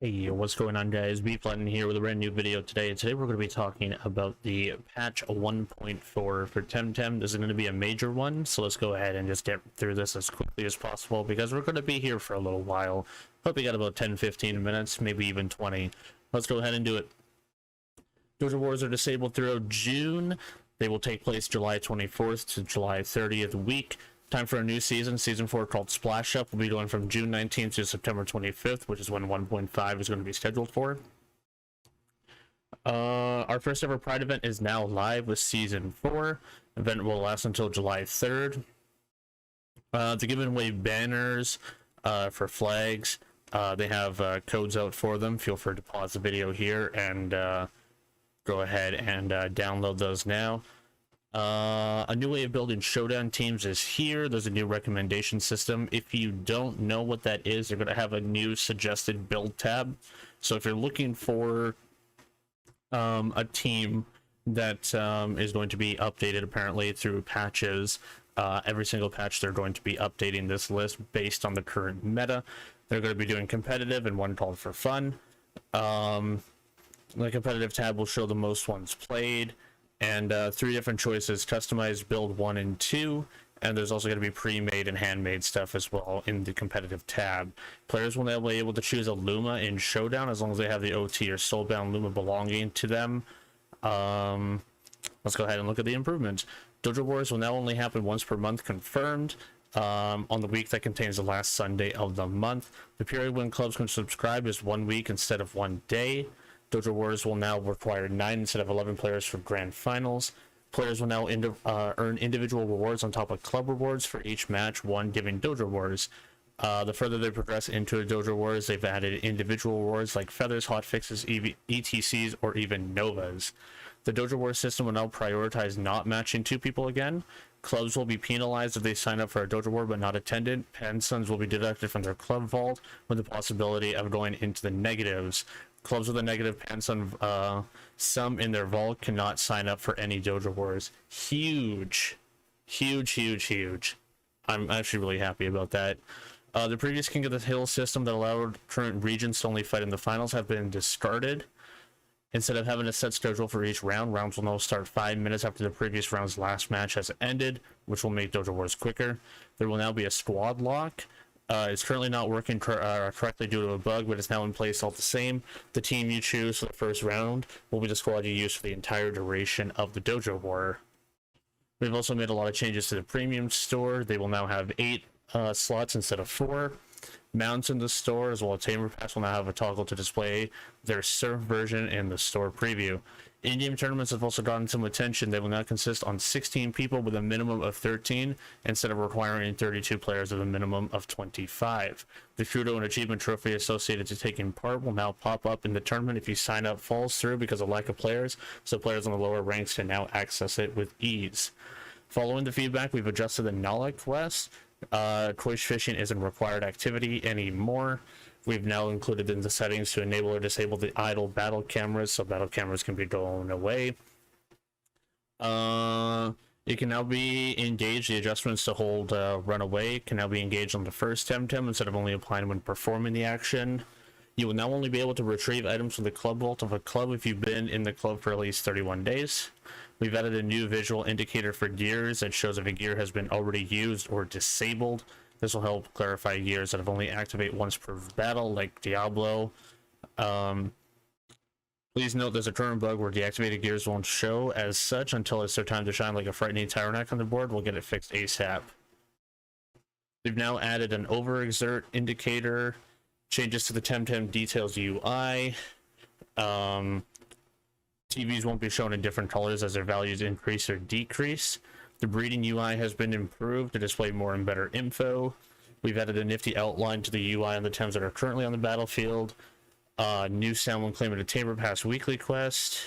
Hey, what's going on, guys? Bflattened here with a brand new video today. Today we're going to be talking about the patch 1.4 for TemTem. This is going to be a major one, so let's go ahead and just get through this as quickly as possible because we're going to be here for a little while. Hope we got about 10-15 minutes, maybe even 20. Let's go ahead and do it. Dojo Wars are disabled throughout June. They will take place July 24th to July 30th week. Time for a new season, Season 4, called Splash Up. Will be going from June 19th to September 25th, which is when 1.5 is going to be scheduled for. Our first ever Pride event is now live with Season 4. Event will last until July 3rd. To give away banners for flags, they have codes out for them. Feel free to pause the video here and go ahead and download those now. A new way of building Showdown teams is here. There's a new recommendation system. If you don't know what that is, they're going to have a new suggested build tab. So if you're looking for a team that is going to be updated apparently through patches, every single patch they're going to be updating this list based on the current meta. They're going to be doing competitive and one called for fun. The competitive tab will show the most ones played, and 3 different choices: customized, build 1 and 2, and there's also going to be pre-made and handmade stuff as well in the competitive tab. Players will now be able to choose a Luma in Showdown as long as they have the OT or Soulbound Luma belonging to them. Let's go ahead and look at the improvements. Dojo Wars will now only happen once per month, confirmed, on the week that contains the last Sunday of the month. The period when clubs can subscribe is 1 week instead of 1 day. Dojo Wars will now require 9 instead of 11 players for grand finals. Players will now earn individual rewards on top of club rewards for each match won giving Dojo Wars. The further they progress into a Dojo Wars, they've added individual rewards like feathers, hotfixes, ETCs, or even Novas. The Dojo Wars system will now prioritize not matching 2 people again. Clubs will be penalized if they sign up for a Dojo War but not attended. Pensions will be deducted from their club vault with the possibility of going into the negatives. Clubs with a negative pension sum in their vault cannot sign up for any Dojo Wars. Huge. I'm actually really happy about that. The previous King of the Hill system that allowed current regions to only fight in the finals have been discarded. Instead of having a set schedule for each round, rounds will now start 5 minutes after the previous round's last match has ended, which will make Dojo Wars quicker. There will now be a squad lock. It's currently not working correctly due to a bug, but it's now in place all the same. The team you choose for the first round will be the squad you use for the entire duration of the Dojo War. We've also made a lot of changes to the premium store. They will now have 8 slots instead of 4. Mounts in the store as well as Tamer Pass will now have a toggle to display their surf version in the store preview. In-game tournaments have also gotten some attention. They will now consist on 16 people with a minimum of 13 instead of requiring 32 players with a minimum of 25. The Kudo and achievement trophy associated to taking part will now pop up in the tournament if you sign up falls through because of lack of players, so players on the lower ranks can now access it with ease. Following the feedback, we've adjusted the Nala quest. Coish fishing isn't required activity anymore. We've now included in the settings to enable or disable the idle battle cameras, so battle cameras can be going away. It can now be engaged. The adjustments to hold run away can now be engaged on the first TemTem instead of only applying when performing the action. You will now only be able to retrieve items from the club vault of a club if you've been in the club for at least 31 days. We've added a new visual indicator for gears that shows if a gear has been already used or disabled. This will help clarify gears that have only activate once per battle, like Diablo. Please note there's a current bug where deactivated gears won't show as such until it's their time to shine, like a frightening Tyrannac on the board. We'll get it fixed ASAP. We've now added an overexert indicator, changes to the TemTem details UI. TVs won't be shown in different colors as their values increase or decrease. The breeding UI has been improved to display more and better info. We've added a nifty outline to the UI on the Tems that are currently on the battlefield. New sound when claiming a Tamer Pass weekly quest.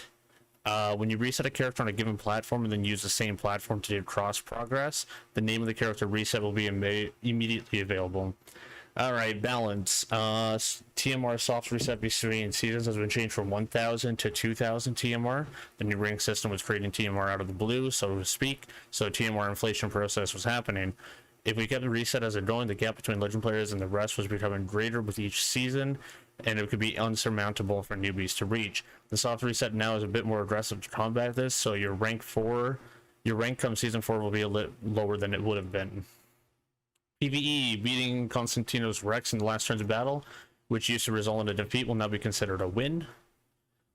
When you reset a character on a given platform and then use the same platform to do cross progress, the name of the character reset will be immediately available. Alright, balance. TMR soft reset between seasons has been changed from 1000 to 2000 TMR. The new rank system was creating TMR out of the blue, so to speak, so TMR inflation process was happening. If we kept the reset as it going, the gap between legend players and the rest was becoming greater with each season, and it could be unsurmountable for newbies to reach. The soft reset now is a bit more aggressive to combat this, so your rank come season 4 will be a little lower than it would have been. PvE, beating Constantinos Rex in the last turns of battle, which used to result in a defeat, will now be considered a win.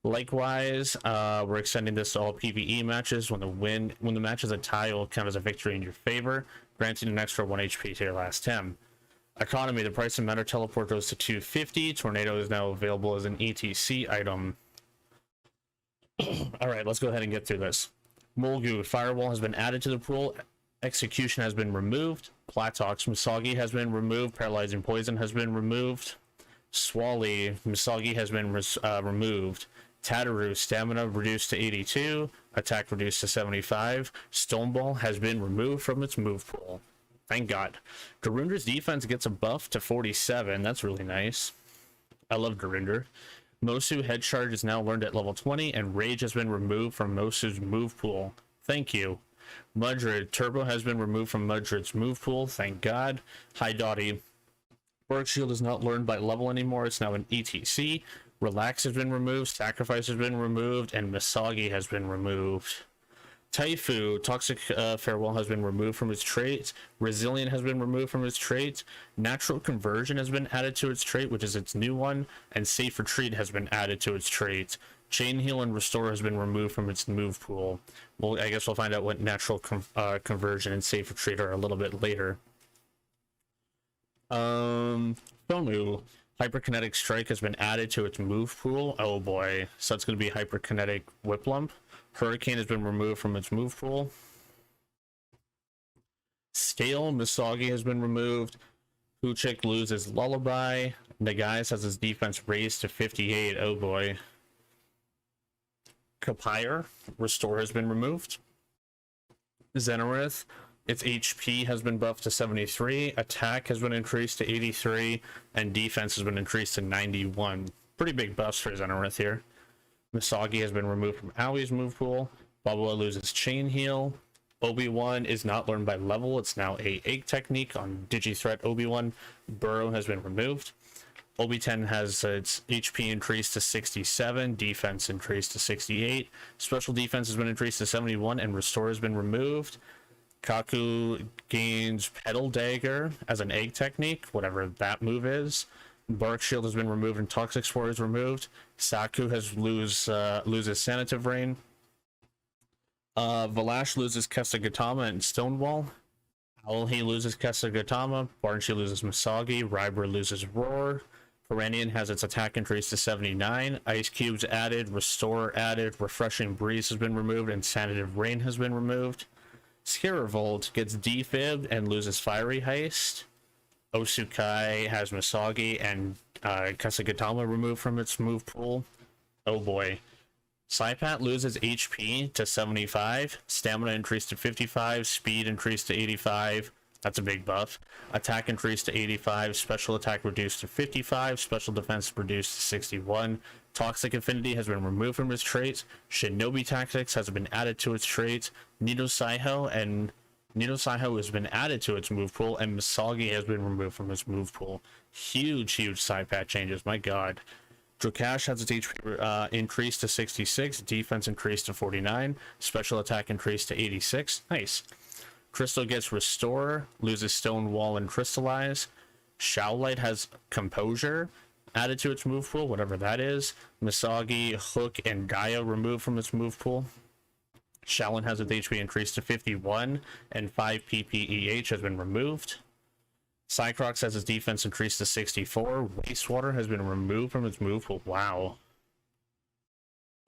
Likewise, we're extending this to all PvE matches. When the match is a tie, it will count as a victory in your favor, granting an extra 1 HP to your last Tem. Economy, the price of Matter Teleport goes to 250. Tornado is now available as an ETC item. Alright, let's go ahead and get through this. Mulgu, Firewall has been added to the pool. Execution has been removed. Platox, Misagi has been removed. Paralyzing Poison has been removed. Swally, Misagi has been removed. Tataru, Stamina reduced to 82. Attack reduced to 75. Stoneball has been removed from its move pool. Thank God. Garunder's defense gets a buff to 47. That's really nice. I love Garunder. Mosu Head Charge is now learned at level 20, and Rage has been removed from Mosu's move pool. Thank you. Mudrid, Turbo has been removed from Mudrid's move pool. Thank God. Hi Dottie. Borg Shield is not learned by level anymore. It's now an ETC. Relax has been removed. Sacrifice has been removed. And Misagi has been removed. Taifu, Toxic Farewell has been removed from its traits. Resilient has been removed from its traits. Natural Conversion has been added to its trait, which is its new one. And Safe Retreat has been added to its traits. Chain Heal and Restore has been removed from its move pool. Well, I guess we'll find out what Natural Conversion and Safe Retreat are a little bit later. Fomu, Hyperkinetic Strike has been added to its move pool. Oh boy, so it's going to be Hyperkinetic Whiplump. Hurricane has been removed from its move pool. Scale, Misagi has been removed. Puchik loses Lullaby. Nagais has his defense raised to 58. Oh boy. Kapire, Restore has been removed. Zenarith, its HP has been buffed to 73. Attack has been increased to 83. And defense has been increased to 91. Pretty big buffs for Zenarith here. Misagi has been removed from Aui's move pool. Bubba loses Chain Heal. Obi-Wan is not learned by level. It's now a egg technique on Digi-Threat Obi-Wan. Burrow has been removed. Obi-10 has its HP increased to 67. Defense increased to 68. Special defense has been increased to 71. And Restore has been removed. Kaku gains Petal Dagger as an egg technique, whatever that move is. Bark Shield has been removed and Toxic Spore is removed. Saku has loses Sanative Rain. Valash loses Kesagatama and Stonewall. Owlhe loses Kesagatama. Barnshi loses Misagi. Ryber loses Roar. Perennian has its attack increased to 79. Ice Cubes added. Restore added. Refreshing Breeze has been removed and Sanative Rain has been removed. Scarevolt gets defibbed and loses Fiery Heist. Osukai has Misagi and Kesagatama removed from its move pool. Oh boy. Saipat loses HP to 75. Stamina increased to 55. Speed increased to 85. That's a big buff. Attack increased to 85. Special attack reduced to 55. Special defense reduced to 61. Toxic Affinity has been removed from its traits. Shinobi Tactics has been added to its traits. Nino Saiho has been added to its move pool, and Misagi has been removed from its move pool. Huge Saipat changes, my god. Drakash has its HP increased to 66, defense increased to 49, special attack increased to 86. Nice. Crystal gets Restore, loses Stone Wall and Crystallize. Showlight has Composure added to its move pool, whatever that is. Misagi, Hook, and Gaia removed from its move pool. Shaolin has its HP increased to 51, and 5 PPEH has been removed. Cycrox has its defense increased to 64. Wastewater has been removed from its move pool. Wow.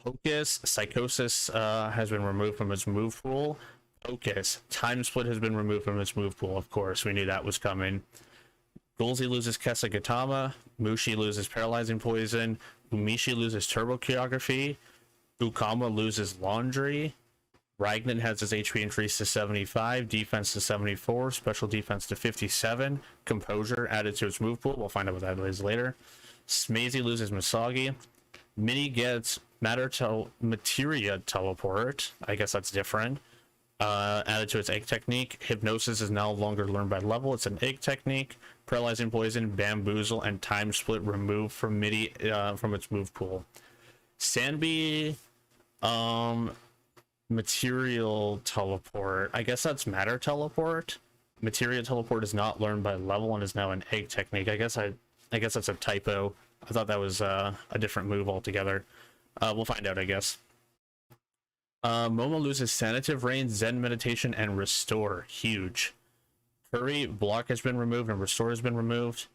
Hocus, Psychosis has been removed from its move pool. Hocus, Time Split has been removed from its move pool. Of course, we knew that was coming. Gulzi loses Kesagatama. Mushi loses Paralyzing Poison. Umishi loses Turbo Choreography. Ukama loses Laundry. Ragnan has his HP increased to 75, defense to 74, special defense to 57, Composure added to its move pool. We'll find out what that is later. Smazy loses Misagi. Mini gets Materia Teleport. I guess that's different. Added to its egg technique. Hypnosis is no longer learned by level. It's an egg technique. Paralyzing Poison, Bamboozle, and Time Split removed from from its move pool. Sandbee, Material Teleport. I guess that's Matter Teleport. Material Teleport is not learned by level and is now an egg technique. I guess that's a typo. I thought that was a different move altogether. We'll find out, I guess. Momo loses Sanative Rain, Zen Meditation, and Restore. Huge. Curry, Block has been removed and Restore has been removed.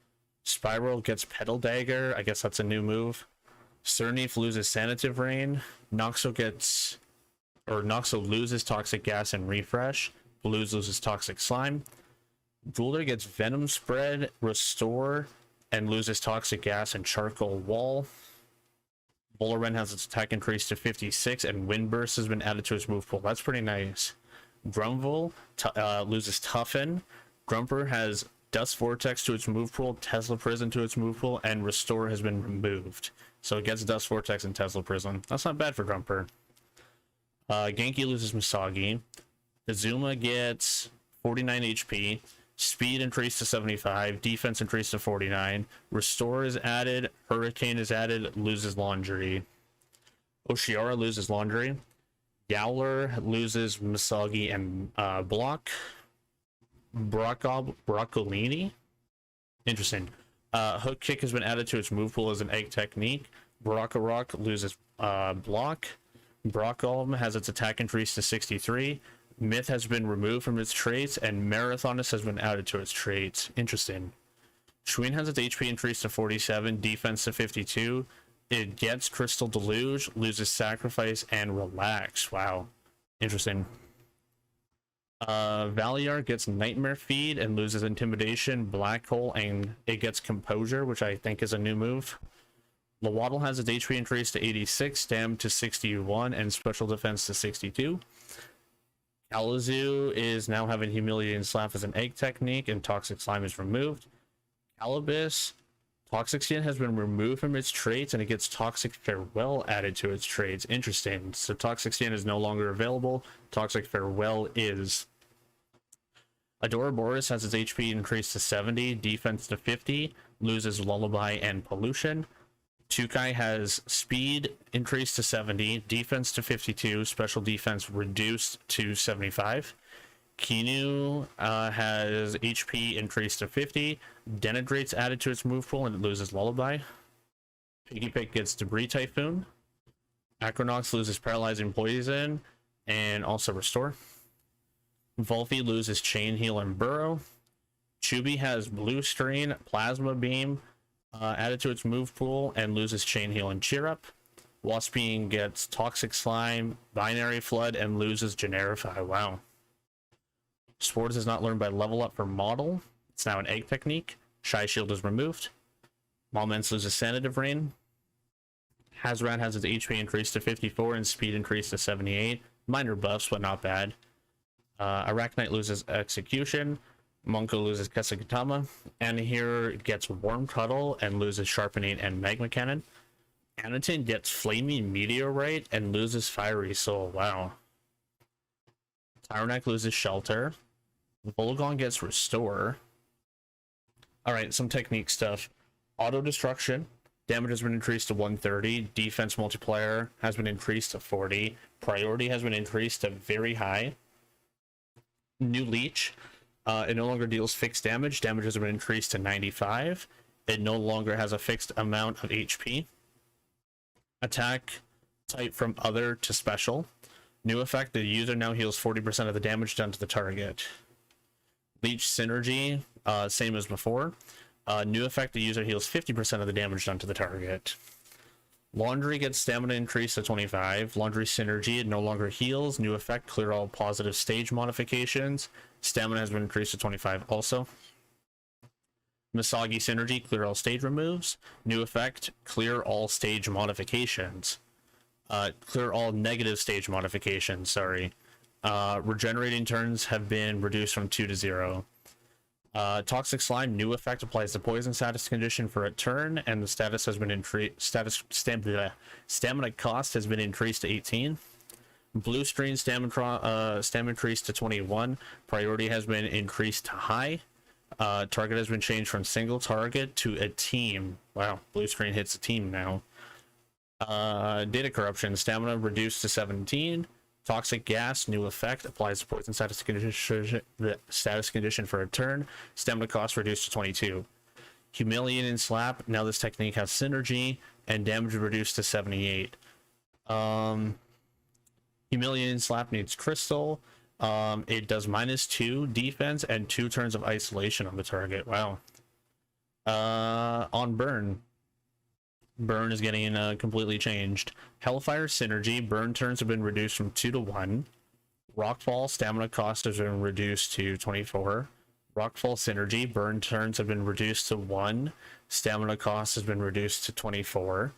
Spiral gets Petal Dagger. I guess that's a new move. Cerneef loses Sanative Rain. Noxo loses Toxic Gas and Refresh. Blues loses Toxic Slime. Boulder gets Venom Spread, Restore, and loses Toxic Gas and Charcoal Wall. Boulderren has its attack increased to 56, and Windburst has been added to its move pool. That's pretty nice. Grumble loses Toughen. Grumper has Dust Vortex to its move pool, Tesla Prison to its move pool, and Restore has been removed. So it gets Dust Vortex and Tesla Prison. That's not bad for Grumper. Genki loses Misagi. Azuma gets 49 HP. Speed increased to 75. Defense increased to 49. Restore is added. Hurricane is added. Loses Laundry. Oshiara loses Laundry. Yowler loses Misagi and Block. Broccolini. Interesting. Hook Kick has been added to its move pool as an egg technique. Rock loses Block. Brockolm has its attack increased to 63. Myth has been removed from its traits, and Marathonist has been added to its traits. Interesting. Schwinn has its HP increased to 47, defense to 52. It gets Crystal Deluge, loses Sacrifice, and Relax. Wow. Interesting. Valiar gets Nightmare Feed and loses Intimidation, Black Hole, and it gets Composure, which I think is a new move. Lawaddle has its HP increased to 86, Stam to 61, and Special Defense to 62. Kalamazoo is now having Humiliating Slap as an egg technique, and Toxic Slime is removed. Calibus, Toxic Skin has been removed from its traits, and it gets Toxic Farewell added to its traits. Interesting. So Toxic Skin is no longer available. Toxic Farewell is. Adoraboros has its HP increased to 70, defense to 50, loses Lullaby and Pollution. Tukai has speed increased to 70, defense to 52, special defense reduced to 75. Kinu has HP increased to 50, Denigrate's added to its move pool and it loses Lullaby. Piggy Pig gets Debris Typhoon. Acronox loses Paralyzing Poison and also Restore. Volphy loses Chain Heal and Burrow. Chubby has Blue Strain, Plasma Beam, added to its move pool and loses Chain Heal and Cheer Up. Waspine gets Toxic Slime, Binary Flood, and loses Generify. Wow. Swords is not learned by level up for Model. It's now an egg technique. Shy Shield is removed. Malmens loses Sanative Rain. Hazrat has its HP increased to 54 and speed increased to 78. Minor buffs, but not bad. Arachnite loses Execution. Monko loses Kesakatama, and here gets Warm Cuddle and loses Sharpening and Magma Cannon. Anakin gets Flaming Meteorite and loses Fiery Soul. Wow. Tyrannak loses Shelter. Volgon gets Restore. Alright, some technique stuff. Auto Destruction. Damage has been increased to 130. Defense multiplier has been increased to 40. Priority has been increased to very high. New Leech. It no longer deals fixed damage. Damage has been increased to 95. It no longer has a fixed amount of HP. Attack type from other to special. New effect, the user now heals 40% of the damage done to the target. Leech Synergy, same as before. New effect, the user heals 50% of the damage done to the target. Laundry gets stamina increased to 25. Laundry Synergy, it no longer heals. New effect, clear all positive stage modifications. Stamina has been increased to 25 also. Misagi Synergy, clear all stage removes. New effect, clear all stage modifications. Clear all negative stage modifications, sorry. Regenerating turns have been reduced from 2 to 0. Toxic Slime, new effect, applies the poison status condition for a turn, and the status has been increased. Stamina cost has been increased to 18. Blue Strain stamina increased to 21. Priority has been increased to high. Target has been changed from single target to a team. Wow, blue screen hits a team now. Data corruption, stamina reduced to 17. Toxic gas, new effect, applies to poison status condition for a turn. Stamina cost reduced to 22. Humiliating slap, now this technique has synergy, and damage reduced to 78. Humiliating slap needs crystal. It does -2 defense and 2 turns of isolation on the target. Wow. On burn is getting completely changed. Hellfire synergy, burn turns have been reduced from 2 to 1. Rockfall, stamina cost has been reduced to 24. Rockfall synergy, burn turns have been reduced to 1. Stamina cost has been reduced to 24.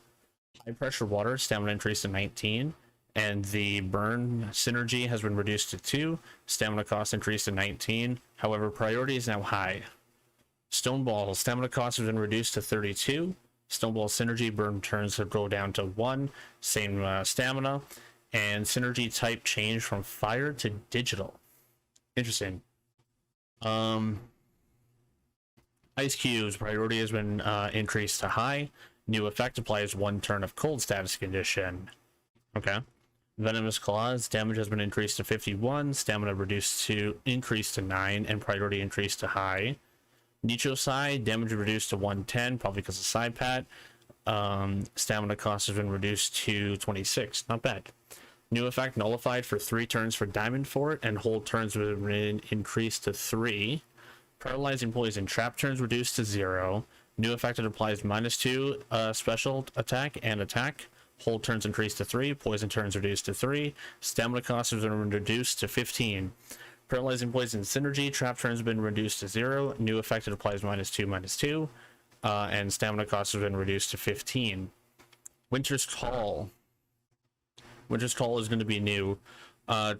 High pressure water, stamina increased to 19. And the burn synergy has been reduced to 2. Stamina cost increased to 19. However, priority is now high. Stoneball, stamina cost has been reduced to 32. Stoneball synergy, burn turns have go down to 1. Same stamina. And synergy type changed from fire to digital. Interesting. Ice cubes, priority has been increased to high. New effect applies 1 turn of cold status condition. Okay. Venomous claws, damage has been increased to 51. Stamina increased to 9, and priority increased to high. Nicho Sai, damage reduced to 110, probably because of Sai Pat. Stamina cost has been reduced to 26. Not bad. New effect nullified for 3 turns for Diamond Fort, and hold turns have been increased to 3. Paralyzing poison, trap turns reduced to 0. New effect that applies -2 special attack and attack. Hold turns increased to 3. Poison turns reduced to 3. Stamina cost has been reduced to 15. Paralyzing poison synergy, trap turns have been reduced to 0. New effect that applies -2/-2. And stamina cost has been reduced to 15. Winter's Call. Winter's Call is going to be new.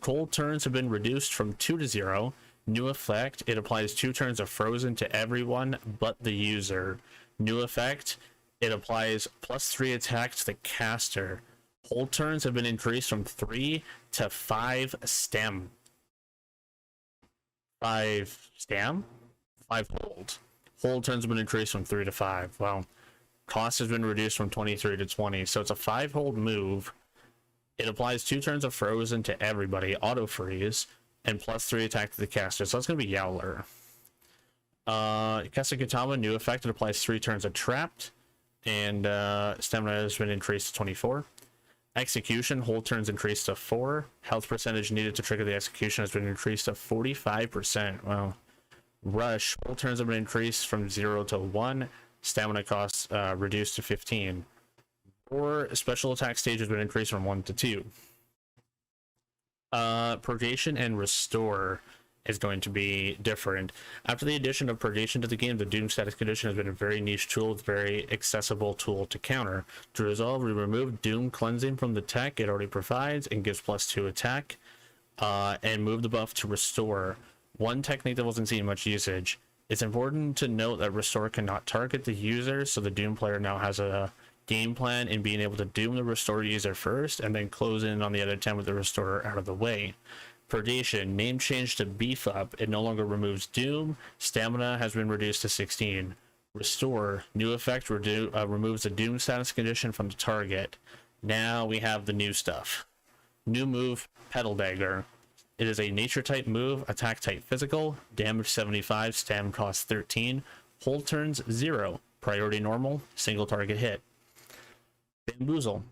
Cold turns have been reduced from 2 to 0. New effect, it applies 2 turns of frozen to everyone but the user. New effect, it applies +3 attack to the caster. Hold turns have been increased from 3 to 5 stem. 5 stem? 5 hold. Hold turns have been increased from 3 to 5. Wow. Cost has been reduced from 23 to 20. So it's a 5 hold move. It applies 2 turns of frozen to everybody, auto freeze, and +3 attack to the caster. So it's going to be Yowler. Kasakutama, new effect. It applies 3 turns of trapped, and stamina has been increased to 24. Execution, hold turns increased to 4. Health percentage needed to trigger the execution has been increased to 45%. Wow. Rush, hold turns have been increased from 0 to 1. Stamina costs reduced to 15. Or special attack stage has been increased from 1 to 2. Purgation and Restore is going to be different. After the addition of Purgation to the game, the Doom status condition has been a very niche tool, with very accessible tool to counter. To resolve, we remove Doom cleansing from the tech it already provides and gives +2 attack, and move the buff to Restore. One technique that wasn't seeing much usage. It's important to note that Restore cannot target the user, so the Doom player now has a game plan in being able to Doom the Restore user first, and then close in on the other 10 with the Restorer out of the way. Purgation, name change to Beef Up. It no longer removes Doom. Stamina has been reduced to 16. Restore, new effect removes the Doom status condition from the target. Now we have the new stuff. New move, Pedal Dagger. It is a nature type move, attack type physical, damage 75, stam cost 13, hold turns 0, priority normal, single target hit. Bamboozle.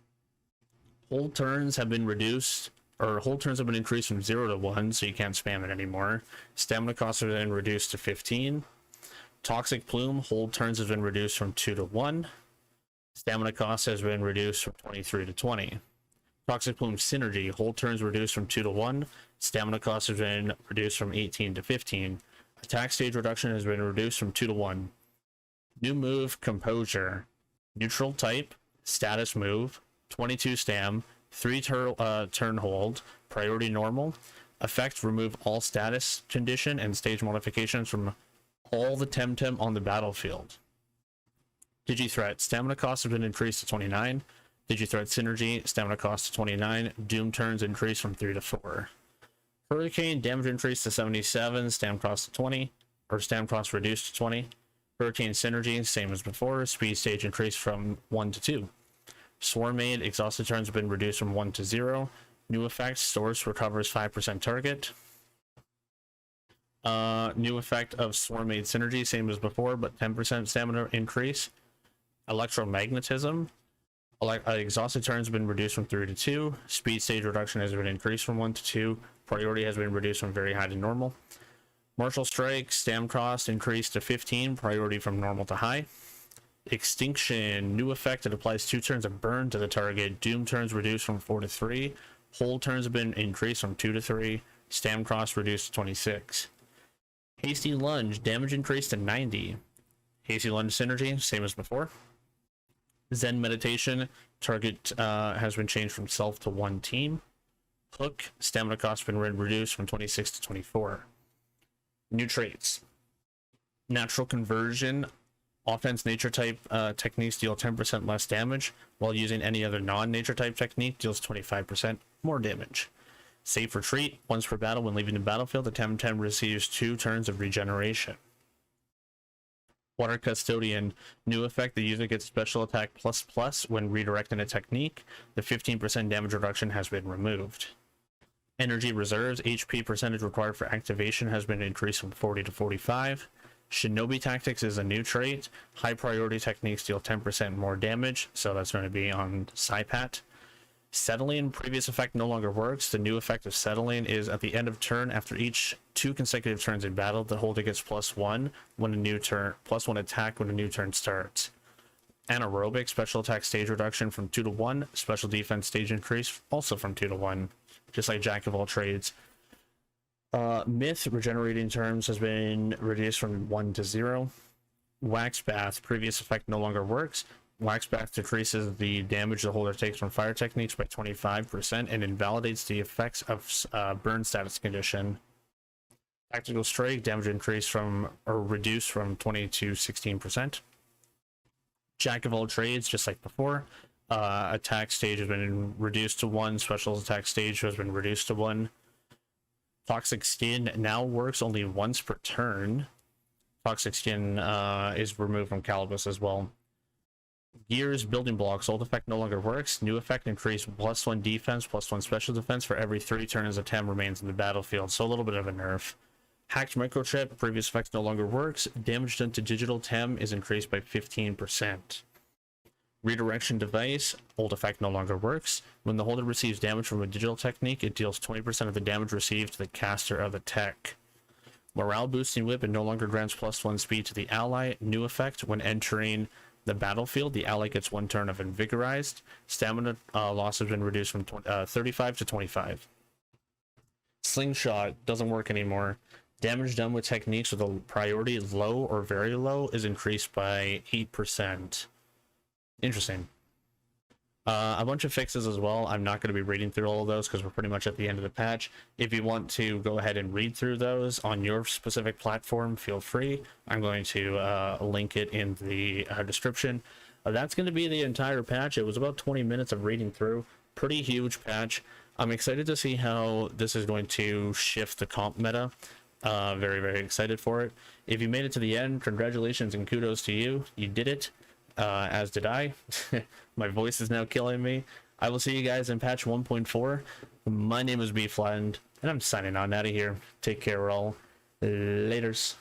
Hold turns have been reduced, or hold turns have been increased from 0 to 1, so you can't spam it anymore. Stamina costs have been reduced to 15. Toxic Plume, hold turns has been reduced from 2 to 1. Stamina cost has been reduced from 23 to 20. Toxic Plume Synergy, hold turns reduced from 2 to 1. Stamina cost has been reduced from 18 to 15. Attack stage reduction has been reduced from 2 to 1. New move, Composure. Neutral type, status move, 22 stam, 3 turn hold, priority normal. Effect, remove all status condition and stage modifications from all the TemTem on the battlefield. Digi-Threat, stamina cost has been increased to 29. Digi-Threat Synergy, stamina cost to 29. Doom turns increased from 3 to 4. Hurricane, damage increased to 77, stam cost to 20. or stam cost reduced to 20. Hurricane Synergy, same as before. Speed stage increased from 1 to 2. Swarm Aid, exhausted turns have been reduced from 1 to 0. New effect, Source recovers 5% target. New effect of Swarm Aid Synergy, same as before, but 10% stamina increase. Electromagnetism, exhausted turns have been reduced from 3 to 2. Speed stage reduction has been increased from 1 to 2. Priority has been reduced from very high to normal. Martial Strike, stam cost increased to 15, priority from normal to high. Extinction, new effect that applies 2 turns of burn to the target. Doom turns reduced from 4 to 3. Hold turns have been increased from 2 to 3. Stam cost reduced to 26. Hasty Lunge, damage increased to 90. Hasty Lunge Synergy, same as before. Zen Meditation, target has been changed from self to 1 team. Hook, stamina cost has been reduced from 26 to 24. New traits. Natural Conversion, offense nature type techniques deal 10% less damage, while using any other non-nature type technique deals 25% more damage. Safe Retreat, once per battle when leaving the battlefield, the TemTem receives 2 turns of regeneration. Water Custodian, new effect, the user gets special attack ++ when redirecting a technique. The 15% damage reduction has been removed. Energy Reserves, HP percentage required for activation has been increased from 40 to 45. Shinobi Tactics is a new trait. High priority techniques deal 10% more damage, so that's going to be on Saipat. Settling, previous effect no longer works. The new effect of Settling is at the end of turn, after each 2 consecutive turns in battle, the holder gets +1 when a new turn, +1 attack when a new turn starts. Anaerobic, special attack stage reduction from 2 to 1. Special defense stage increase also from 2 to 1. Just like Jack of all trades. Myth, regenerating terms has been reduced from 1 to 0. Wax Bath, previous effect no longer works. Wax Bath decreases the damage the holder takes from fire techniques by 25% and invalidates the effects of burn status condition. Tactical Strike, damage increased from, or reduced from 20 to 16%. Jack of all trades, just like before. Attack stage has been reduced to 1. Special attack stage has been reduced to 1. Toxic Skin now works only once per turn. Toxic Skin is removed from Calibus as well. Gears, Building Blocks, old effect no longer works. New effect increase +1 defense, +1 special defense for every 3 turns a TEM remains in the battlefield, so a little bit of a nerf. Hacked Microchip, previous effect no longer works. Damage done to digital TEM is increased by 15%. Redirection Device, old effect no longer works. When the holder receives damage from a digital technique, it deals 20% of the damage received to the caster of the tech. Morale Boosting Whip, it no longer grants +1 speed to the ally. New effect, when entering the battlefield, the ally gets 1 turn of Invigorized. Stamina loss has been reduced from 35 to 25. Slingshot doesn't work anymore. Damage done with techniques with a priority low or very low is increased by 8%. Interesting. A bunch of fixes as well. I'm not going to be reading through all of those because we're pretty much at the end of the patch. If you want to go ahead and read through those on your specific platform, feel free. I'm going to link it in the description. That's going to be the entire patch. It was about 20 minutes of reading through. Pretty huge patch. I'm excited to see how this is going to shift the comp meta. Very, very excited for it. If you made it to the end, congratulations and kudos to you. You did it. As did I. My voice is now killing me. I will see you guys in patch 1.4. My name is Bflattened, and I'm signing on out of here. Take care, all. Laters.